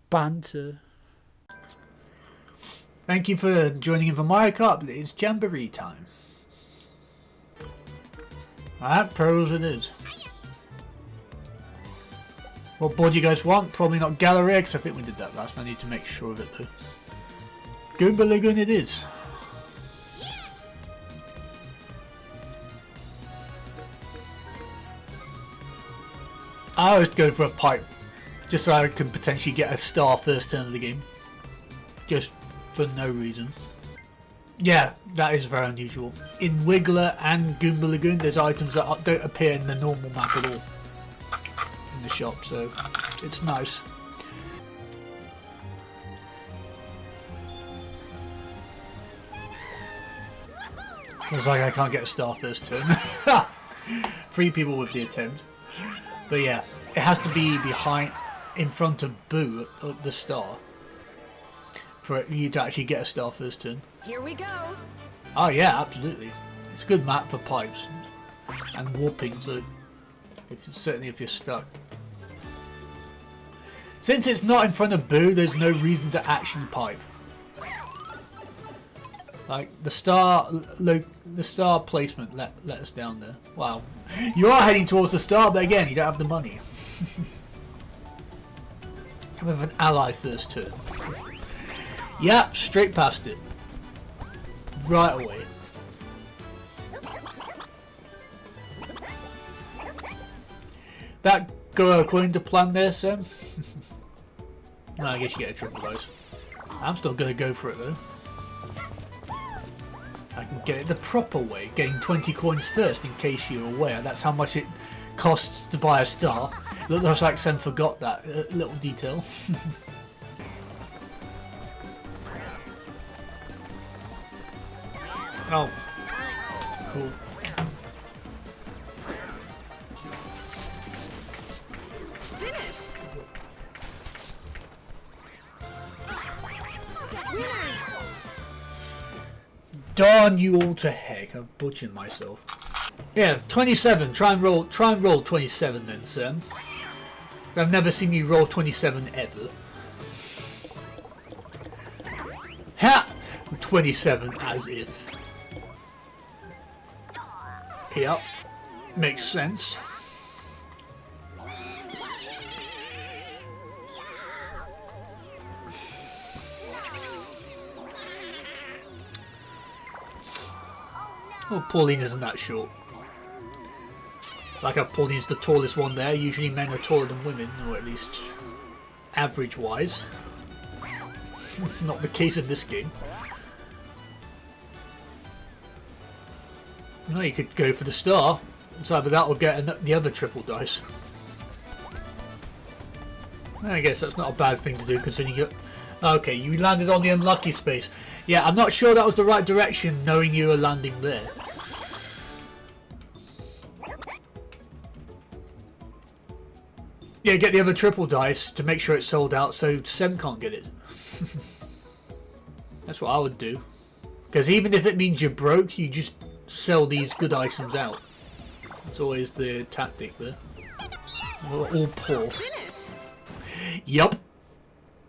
banter. Thank you for joining in for Mario Kart, but it's Jamboree time. Alright, pros it is. What board do you guys want? Probably not Galleria, because I think we did that last. I need to make sure of it though. Goomba Lagoon it is. I always go for a pipe, just so I can potentially get a star first turn of the game. Just for no reason. Yeah, that is very unusual. In Wiggler and Goomba Lagoon, there's items that don't appear in the normal map at all in the shop, so it's nice. Looks like I can't get a star first turn. 3 people with the attempt. But yeah, it has to be behind, in front of Boo at the star, for you to actually get a star first turn. Here we go. Oh yeah, absolutely. It's a good map for pipes and warping, so certainly if you're stuck. Since it's not in front of Boo, there's no reason to action pipe. Like the star placement let us down there. Wow, you are heading towards the star, but again, you don't have the money. With an ally first turn. Yeah, straight past it. Right away. That go according to plan there, Sam? No, I guess you get a triple dice. I'm still gonna go for it though. I can get it the proper way, getting 20 coins first in case you're aware. That's how much it costs to buy a star. Looks like Sam forgot that little detail. Oh, cool. Finish. Darn you all to heck! I've butchered myself. Yeah, 27. Try and roll 27 then, Sam. I've never seen you roll 27 ever. Ha! 27 as if. Yep, makes sense. Oh, Pauline isn't that short. Like how Pauline's the tallest one there. Usually men are taller than women, or at least average-wise. It's not the case in this game. No, you could go for the star. It's either that or get the other triple dice. I guess that's not a bad thing to do considering you... Okay, you landed on the unlucky space. Yeah, I'm not sure that was the right direction knowing you were landing there. Yeah, get the other triple dice to make sure it's sold out so Sem can't get it. That's what I would do. Because even if it means you're broke, you just sell these good items out. That's always the tactic there. We're all poor. Yup.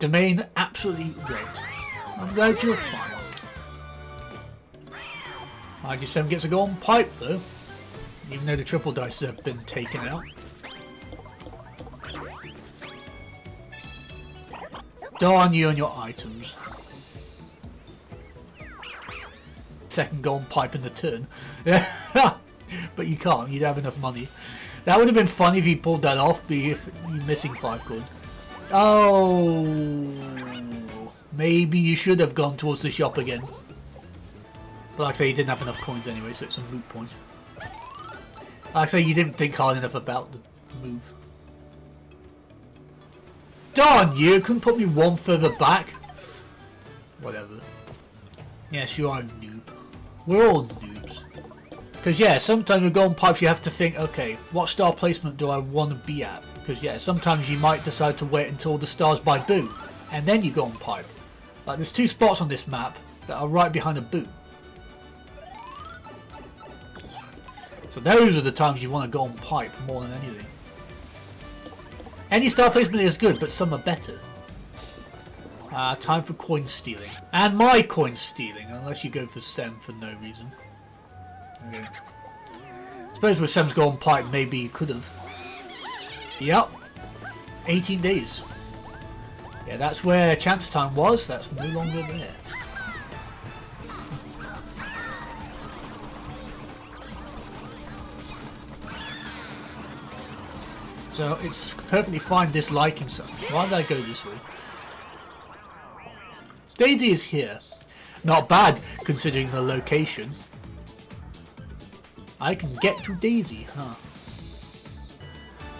Domain absolutely red. I'm glad you're fine. IG7 gets a go on pipe though. Even though the triple dice have been taken out. Darn you and your items. Second golden pipe in the turn. But you can't, you don't have enough money. That would have been funny if you pulled that off, but if you're missing 5 coins. Oh, maybe you should have gone towards the shop again. But like I say, you didn't have enough coins anyway, so it's a moot point. Like I say, you didn't think hard enough about the move. Darn you, couldn't put me one further back. Whatever. Yes, you are a noob. We're all noobs. Because yeah, sometimes with golden pipes you have to think, okay, what star placement do I want to be at? Because yeah, sometimes you might decide to wait until the stars by Boo, and then you go on pipe. Like there's 2 spots on this map that are right behind a Boo. So those are the times you want to go on pipe more than anything. Any star placement is good, but some are better. Time for coin stealing. And my coin stealing, unless you go for Sem for no reason. Okay. Suppose with Sem's golden pipe, maybe you could have. Yep. 18 days. Yeah, that's where chance time was. That's no longer there. So it's perfectly fine disliking something. Why did I go this way? Daisy is here. Not bad considering the location. I can get to Daisy, huh?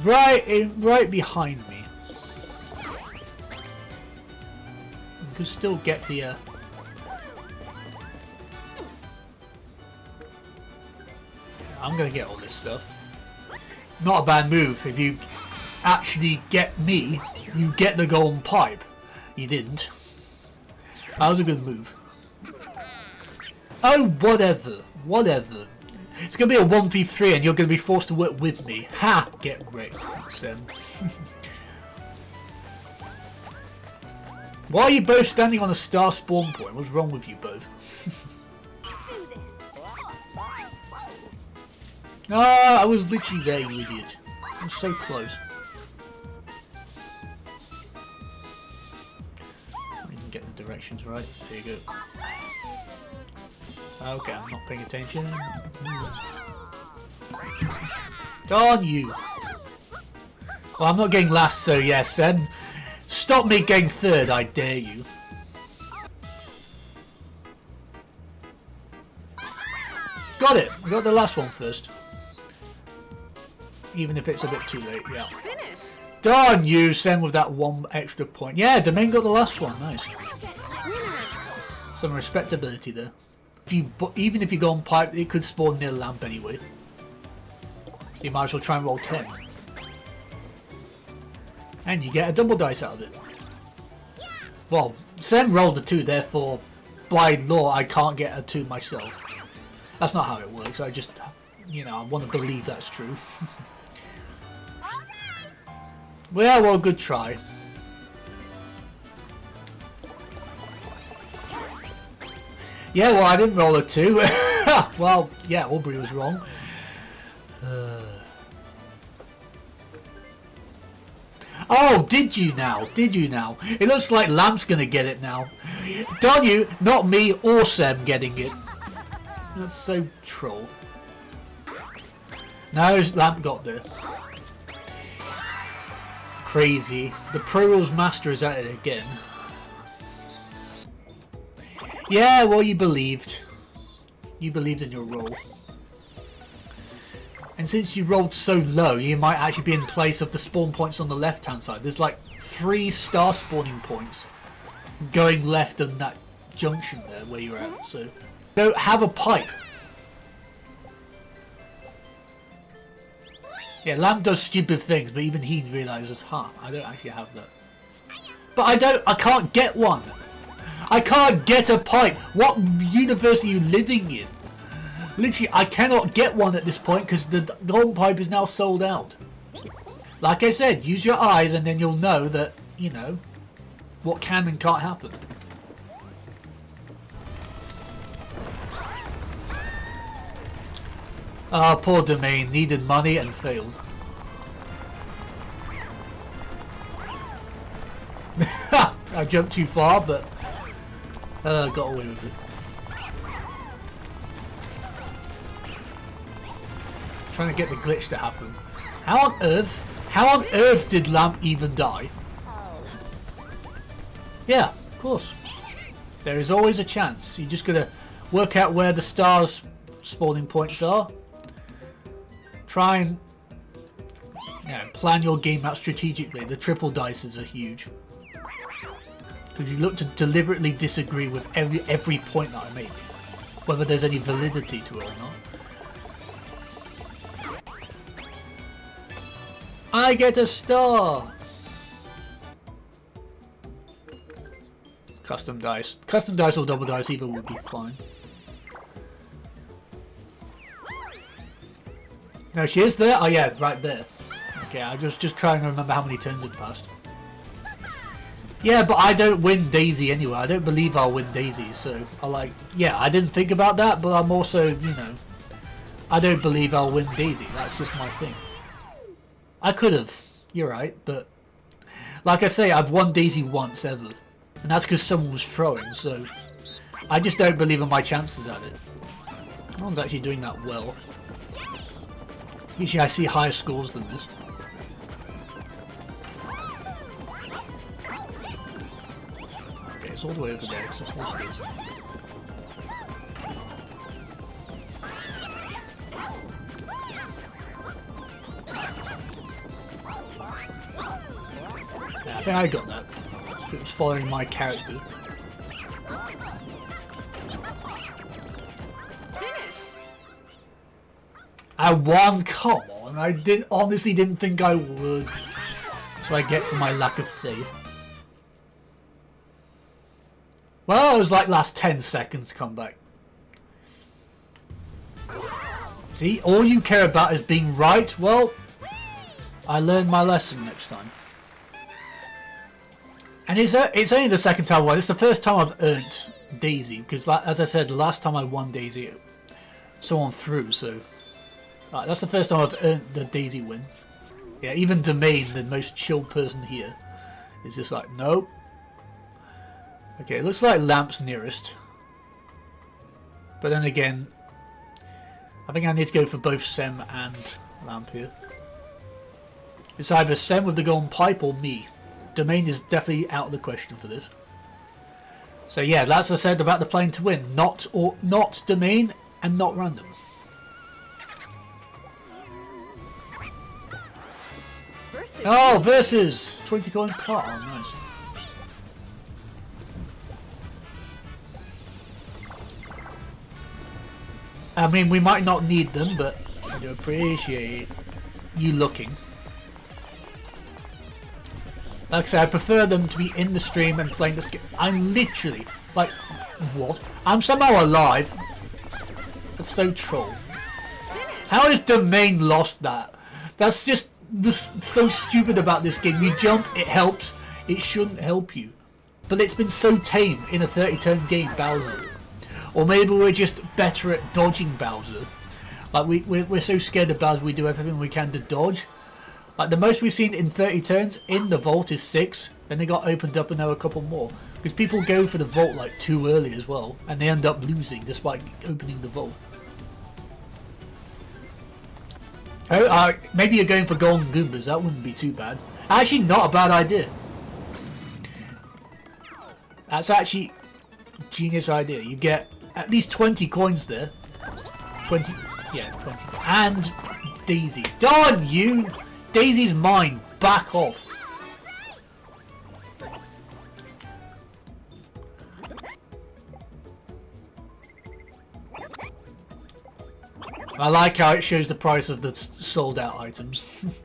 Right behind me. You can still get the I'm gonna get all this stuff. Not a bad move. If you actually get me, you get the golden pipe. You didn't. That was a good move. Oh, whatever. Whatever. It's going to be a 1v3 and you're going to be forced to work with me. Ha! Get wrecked. Why are you both standing on a star spawn point? What's wrong with you both? Ah, I was literally there, you idiot. I'm so close. I can get the directions right. There you go. Okay, I'm not paying attention. Darn you! Well, I'm not getting last, so yes, then. Stop me getting third, I dare you. Got it! We got the last one first. Even if it's a bit too late, yeah. Finish. Darn you, Sen, with that one extra point. Yeah, Domain got the last one, nice. Some respectability there. Even if you go on pipe, it could spawn near lamp anyway. So you might as well try and roll 10. And you get a double dice out of it. Well, Sen rolled a 2, therefore, by law, I can't get a 2 myself. That's not how it works, I just, you know, I want to believe that's true. Well, well, good try. Yeah, well, I didn't roll a 2. Well, yeah, Aubrey was wrong. Oh, did you now? Did you now? It looks like Lamp's gonna get it now. Don't you? Not me or Sem getting it. That's so troll. No, Lamp got there. Crazy. The Pro Rules Master is at it again. Yeah, well, you believed. You believed in your roll. And since you rolled so low, you might actually be in place of the spawn points on the left-hand side. There's like 3 star spawning points going left in that junction there where you're at. So, don't have a pipe. Yeah, Lamp does stupid things, but even he realizes, huh, I don't actually have that. But I can't get one. I can't get a pipe. What universe are you living in? Literally, I cannot get one at this point because the golden pipe is now sold out. Like I said, use your eyes and then you'll know that, you know, what can and can't happen. Ah, poor Domain. Needed money and failed. I jumped too far, but got away with it. Trying to get the glitch to happen. How on earth did Lamp even die? Yeah, of course. There is always a chance. You just gotta work out where the stars spawning points are. Try and plan your game out strategically. The triple dices are huge. Because you look to deliberately disagree with every point that I make. Whether there's any validity to it or not. I get a star! Custom dice. Custom dice or double dice either would be fine. No, she is there? Oh yeah, right there. Okay, I'm just trying to remember how many turns had passed. Yeah, but I don't win Daisy anyway. I don't believe I'll win Daisy, so I didn't think about that, but I'm also, you know, I don't believe I'll win Daisy. That's just my thing. I could have, you're right, but like I say, I've won Daisy once ever, and that's because someone was throwing, so I just don't believe in my chances at it. No one's actually doing that well. Usually I see higher scores than this. Okay, it's all the way over there, so of course it is. Yeah, I think I got that. If it was following my character. I won, come on, I honestly didn't think I would. That's what I get for my lack of faith. Well, it was like last 10 seconds comeback. See, all you care about is being right. Well, I learned my lesson next time. And it's only the second time I won. It's the first time I've earned Daisy, because as I said, the last time I won Daisy, someone threw, so... Right, that's the first time I've earned the Daisy win. Yeah, even Domain, the most chill person here, is just like, nope. Okay, it looks like Lamp's nearest. But then again, I think I need to go for both Sem and Lamp here. It's either Sem with the golden pipe or me. Domain is definitely out of the question for this. So yeah, that's what I said about the playing to win. Not Domain and not random. Oh, versus 20 coin pot. Oh, nice. I mean, we might not need them, but I do appreciate you looking. Like I said, I prefer them to be in the stream and playing this game. I'm literally like, what? I'm somehow alive. That's so troll. How has Domain lost that? That's just so stupid about this game. You jump, it helps. It shouldn't help you. But it's been so tame in a 30-turn game, Bowser. Or maybe we're just better at dodging Bowser. Like we're so scared of Bowser, we do everything we can to dodge. Like the most we've seen in 30 turns in the vault is 6. Then they got opened up and there were a couple more. Because people go for the vault like too early as well, and they end up losing despite opening the vault. Oh, maybe you're going for golden Goombas. That wouldn't be too bad. Actually, not a bad idea. That's actually a genius idea. You get at least 20 coins there. 20, yeah, 20. And Daisy. Darn you! Daisy's mine. Back off. I like how it shows the price of the sold out items.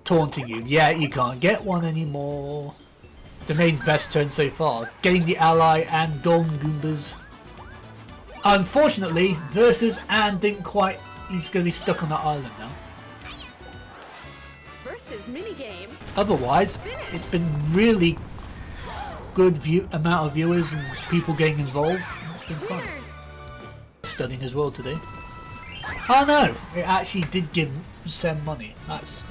Taunting you. Yeah, you can't get one anymore. Domain's best turn so far. Getting the ally and golden Goombas. Unfortunately, versus and didn't quite. He's going to be stuck on that island now. Versus minigame. Otherwise, it's been really good amount of viewers and people getting involved. It's been fun. Studying as well today. Oh no, it actually did give Sem money. That's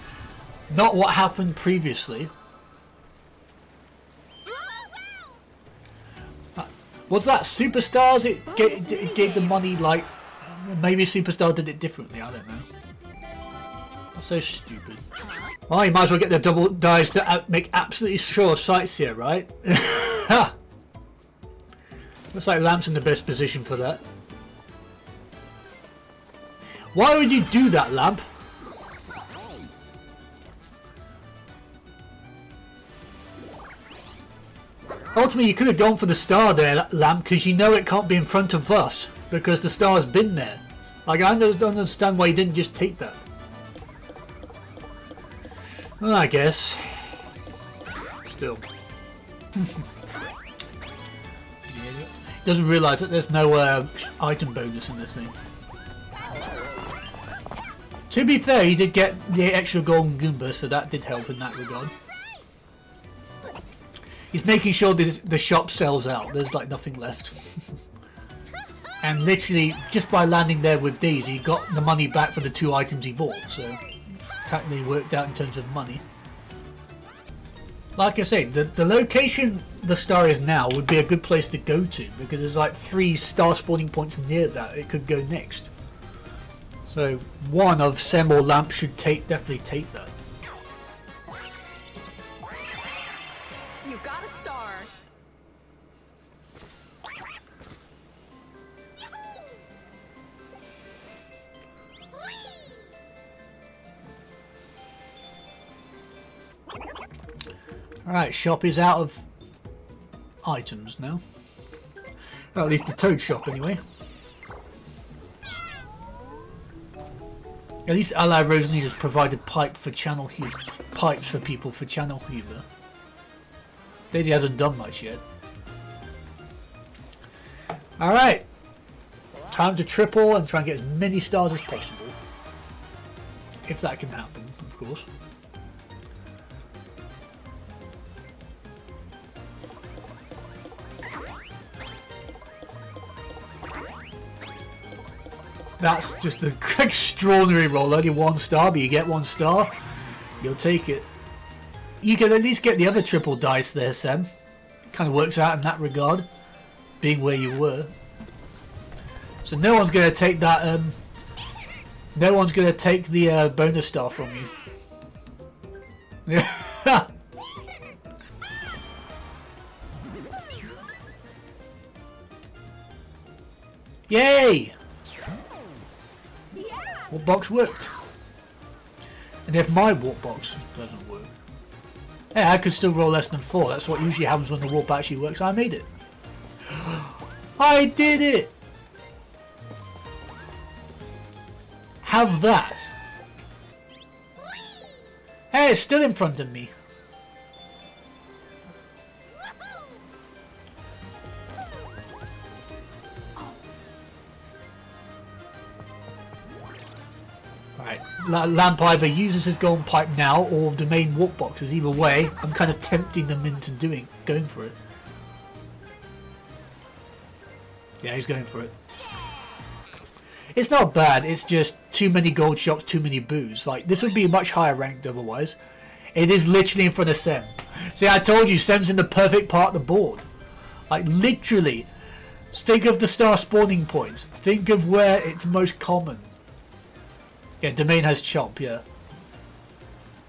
not what happened previously. Was that Superstars? It gave the money like... Maybe Superstar did it differently, I don't know. That's so stupid. Well, you might as well get the double dice to make absolutely sure of sights here, right? Looks like Lamp's in the best position for that. Why would you do that, Lamp? Ultimately, you could have gone for the star there, Lamp, because you know it can't be in front of us, because the star's been there. Like, I don't understand why you didn't just take that. Well, I guess. Still. Doesn't realise that there's no item bonus in this thing. To be fair, he did get the extra golden Goomba, so that did help in that regard. He's making sure the shop sells out. There's like nothing left. And literally, just by landing there with these, he got the money back for the 2 items he bought. So, technically worked out in terms of money. Like I say, the location the star is now would be a good place to go to, because there's like 3 star spawning points near that it could go next. So one of Sem or Lamp should definitely take that. You got a star. Alright, shop is out of items now. Well, at least the Toad shop anyway. At least Ally Rosalie has provided pipes for people for channel humour. Daisy hasn't done much yet. Alright. Time to triple and try and get as many stars as possible. If that can happen, of course. That's just an extraordinary roll. Only 1 star, but you get 1 star. You'll take it. You can at least get the other triple dice there, Sam. Kind of works out in that regard, being where you were. So no one's going to take that. No one's going to take the bonus star from you. Yay! What box worked? And if my warp box doesn't work, hey, I could still roll less than 4. That's what usually happens when the warp actually works. I made it. I did it! Have that. Hey, it's still in front of me. Right, Lamp either uses his golden pipe now or the main warp boxes. Either way, I'm kind of tempting them into going for it. Yeah, he's going for it. It's not bad, it's just too many gold shops, too many boos. Like, this would be much higher ranked otherwise. It is literally in front of Sem. See, I told you, Sem's in the perfect part of the board. Like, literally. Think of the star spawning points. Think of where it's most common. Yeah, Domain has Chomp, yeah.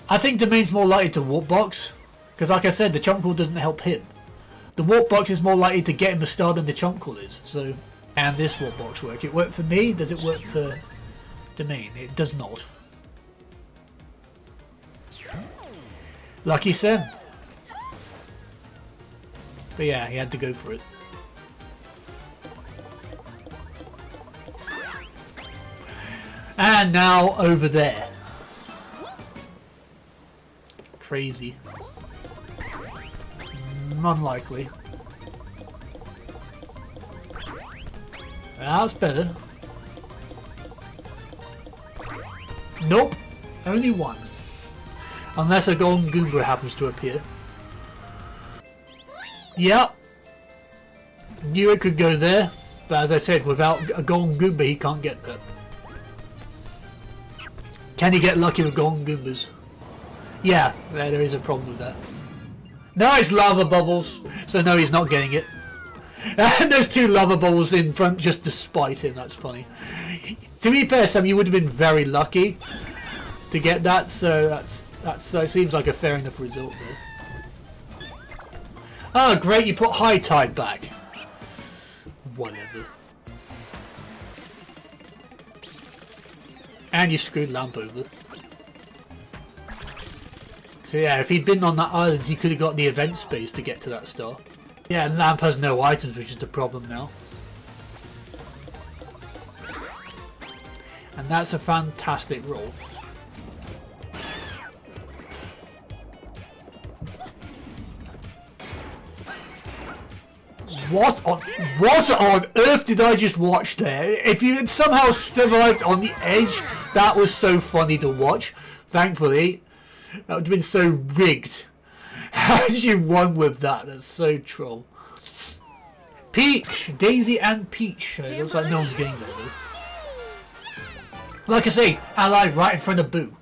I think Domain's more likely to warp box. Because like I said, the Chomp Call doesn't help him. The warp box is more likely to get him a star than the Chomp Call is. So, and this warp box work. It worked for me, does it work for Domain? It does not. Lucky Sem. But yeah, he had to go for it. And now over there. Crazy. Unlikely. That's better. Nope. Only 1. Unless a golden Goomba happens to appear. Yep. Knew it could go there. But as I said, without a golden Goomba he can't get there. Can he get lucky with golden Goombas? Yeah, there is a problem with that. Nice lava bubbles! So no, he's not getting it. And there's 2 lava bubbles in front just to spite him, that's funny. To be fair, Sam, you would have been very lucky to get that, so that seems like a fair enough result there. Oh great, you put High Tide back. Whatever. And you screwed Lamp over. So yeah, if he'd been on that island, he could have got the event space to get to that star. Yeah, and Lamp has no items, which is the problem now. And that's a fantastic roll. What on earth did I just watch there? If you had somehow survived on the edge, that was so funny to watch. Thankfully, that would have been so rigged. How did you won with that? That's so troll. Peach! Daisy and Peach. It looks like no one's getting there though. Like I say, ally right in front of Boo.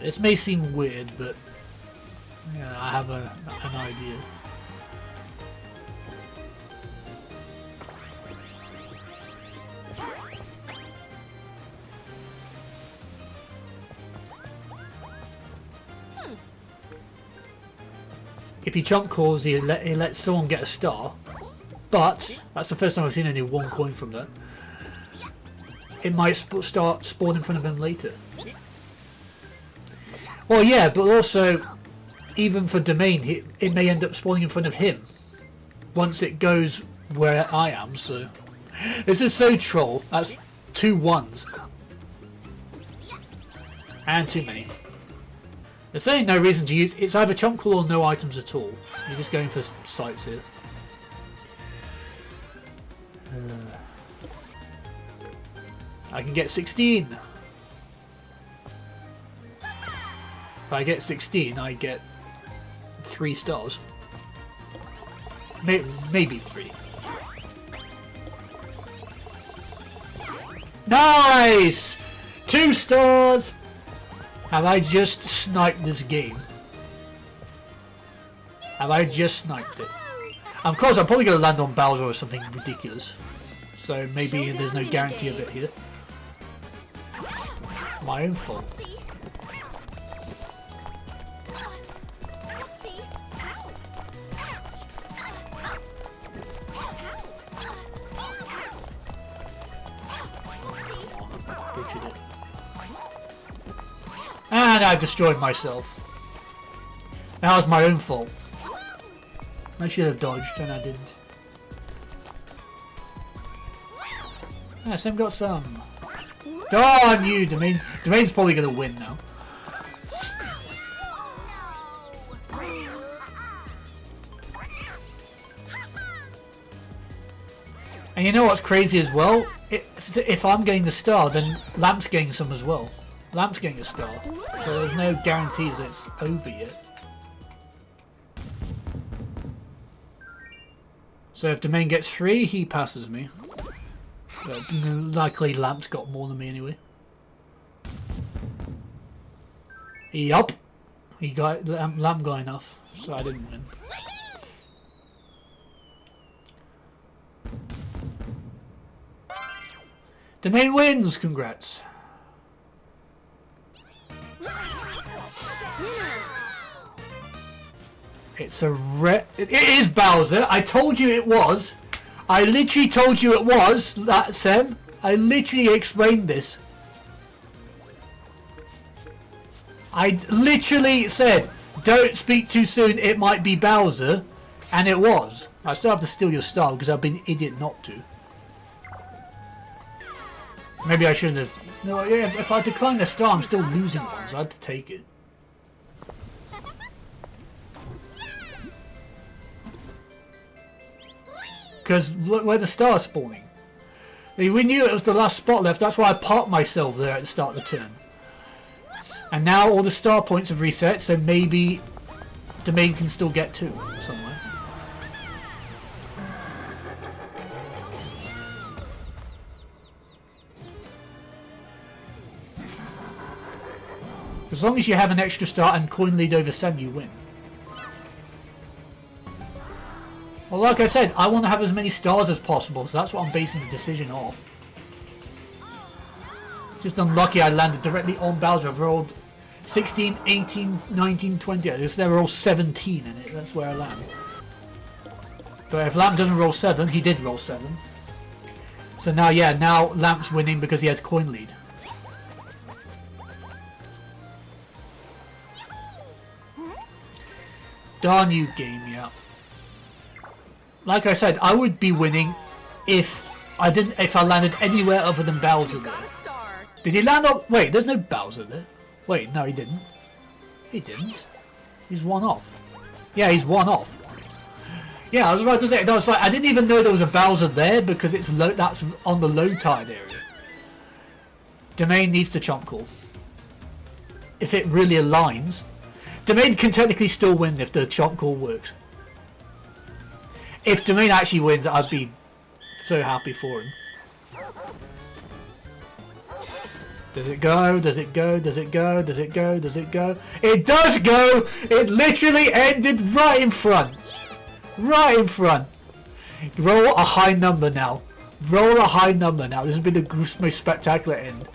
This may seem weird, but yeah, I have an idea. If you jump calls, he lets someone get a star, but that's the first time I've seen only one coin from that. It might start spawning in front of him later. Well, yeah, but also, even for Domain, it may end up spawning in front of him once it goes where I am, so... This is so troll. That's 2 1s. And too many. There's certainly no reason to use... It's either chump call or no items at all. You're just going for sights here. I can get 16. If I get 16, I get 3 stars. Maybe 3. Nice! 2 stars! Have I just sniped this game? Have I just sniped it? Of course, I'm probably going to land on Bowser or something ridiculous. So maybe there's no guarantee of it here. My own fault. And I destroyed myself. That was my own fault. I should have dodged and I didn't. Ah, Sam got some. Darn you, Domain. Domain's probably going to win now. And you know what's crazy as well? If I'm getting the star, then Lamp's getting some as well. Lamp's getting a star, so there's no guarantees that it's over yet. So if Domain gets 3, he passes me. But likely Lamp's got more than me anyway. Yup. Lamp got enough, so I didn't win. Domain wins, congrats. It's a it is Bowser. I told you it was. I literally told you it was, that Sem. I literally explained this. I literally said, don't speak too soon, it might be Bowser. And it was. I still have to steal your star because I've been an idiot not to. Maybe I shouldn't have. No, yeah, if I decline the star, I'm still losing one, so I had to take it. Because look where the star's spawning. We knew it was the last spot left, that's why I parked myself there at the start of the turn. And now all the star points have reset, so maybe Domain can still get 2 somewhere. As long as you have an extra star and coin lead over Sam, you win. Well, like I said, I want to have as many stars as possible, so that's what I'm basing the decision off. It's just unlucky I landed directly on Bowser. I've rolled 16, 18, 19, 20. I guess there were all 17 in it. That's where I land. But if Lamp doesn't roll 7, he did roll 7. So now, yeah, now Lamp's winning because he has coin lead. Darn you, game, yeah. Like I said, I would be winning if I landed anywhere other than Bowser there. Did he land on? Wait, there's no Bowser there. Wait, no, he didn't. He didn't. He's one off. Yeah, he's one off. Yeah, I was about to say, I didn't even know there was a Bowser there because it's low, that's on the low tide area. Domain needs to chomp call. If it really aligns. Domain can technically still win if the chomp call works. If Domain actually wins, I'd be so happy for him. Does it go? Does it go? Does it go? Does it go? Does it go? It does go! It literally ended right in front. Right in front. Roll a high number now. Roll a high number now. This has been the most spectacular end.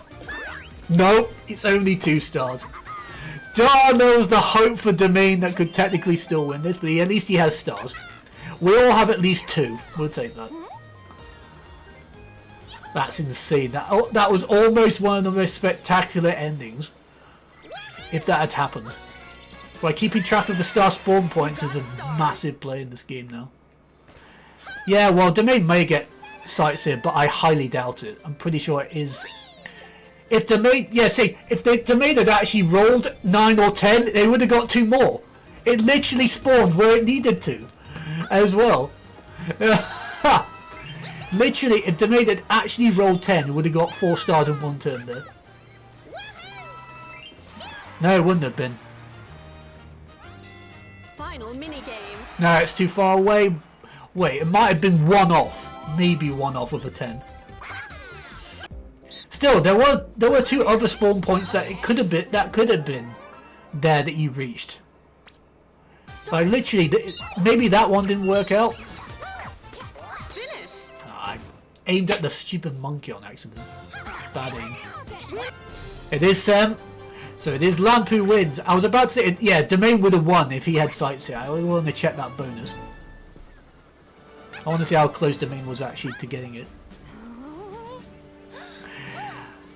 Nope, it's only 2 stars. Darn, there was the hope for Domain that could technically still win this, but at least he has stars. We all have at least 2. We'll take that. That's insane. That was almost one of the most spectacular endings. If that had happened. By keeping track of the star spawn points is a massive play in this game now. Yeah, well, Domain may get Sightseer, but I highly doubt it. I'm pretty sure it is. If Domain, yeah, see, if the Domain had actually rolled 9 or 10, they would have got 2 more. It literally spawned where it needed to, as well. Literally, if Domain had actually rolled 10, it would have got 4 stars in 1 turn there. No, it wouldn't have been. Final minigame. No, it's too far away. Wait, it might have been 1 off. Maybe 1 off of a 10. Still, there were 2 other spawn points that it could have been there that you reached. Like literally, maybe that one didn't work out. Finish. I aimed at the stupid monkey on accident. Bad aim. It is Sam. So it is Lamp who wins. I was about to say, yeah, Domain would have won if he had Sightseer. I really want to check that bonus. I want to see how close Domain was actually to getting it.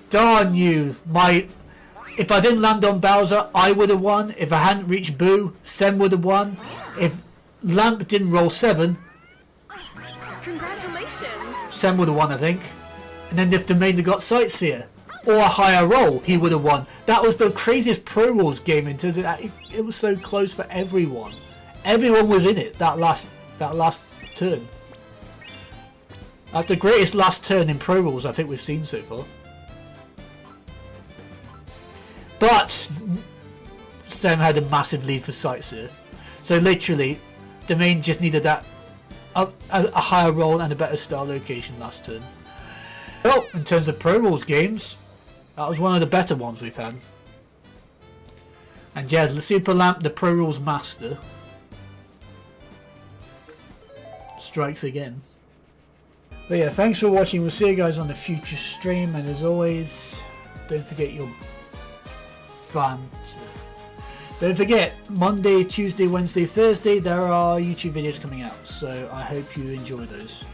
Darn you! If I didn't land on Bowser, I would have won. If I hadn't reached Boo, Sem would have won. If Lamp didn't roll 7, Congratulations. Sem would have won, I think. And then if Domain had got Sightseer or a higher roll, he would have won. That was the craziest Pro Rules game in terms of that. It was so close for everyone. Everyone was in it that last turn. That's the greatest last turn in Pro Rules I think we've seen so far. But Sem had a massive lead for Sightseer. So literally, Domain just needed that a higher roll and a better star location last turn. Well, in terms of Pro Rules games, that was one of the better ones we've had. And yeah, the Super Lamp, the Pro Rules master, strikes again. But yeah, thanks for watching. We'll see you guys on the future stream, and as always, don't forget your banter. Don't forget, Monday, Tuesday, Wednesday, Thursday, there are YouTube videos coming out, so I hope you enjoy those.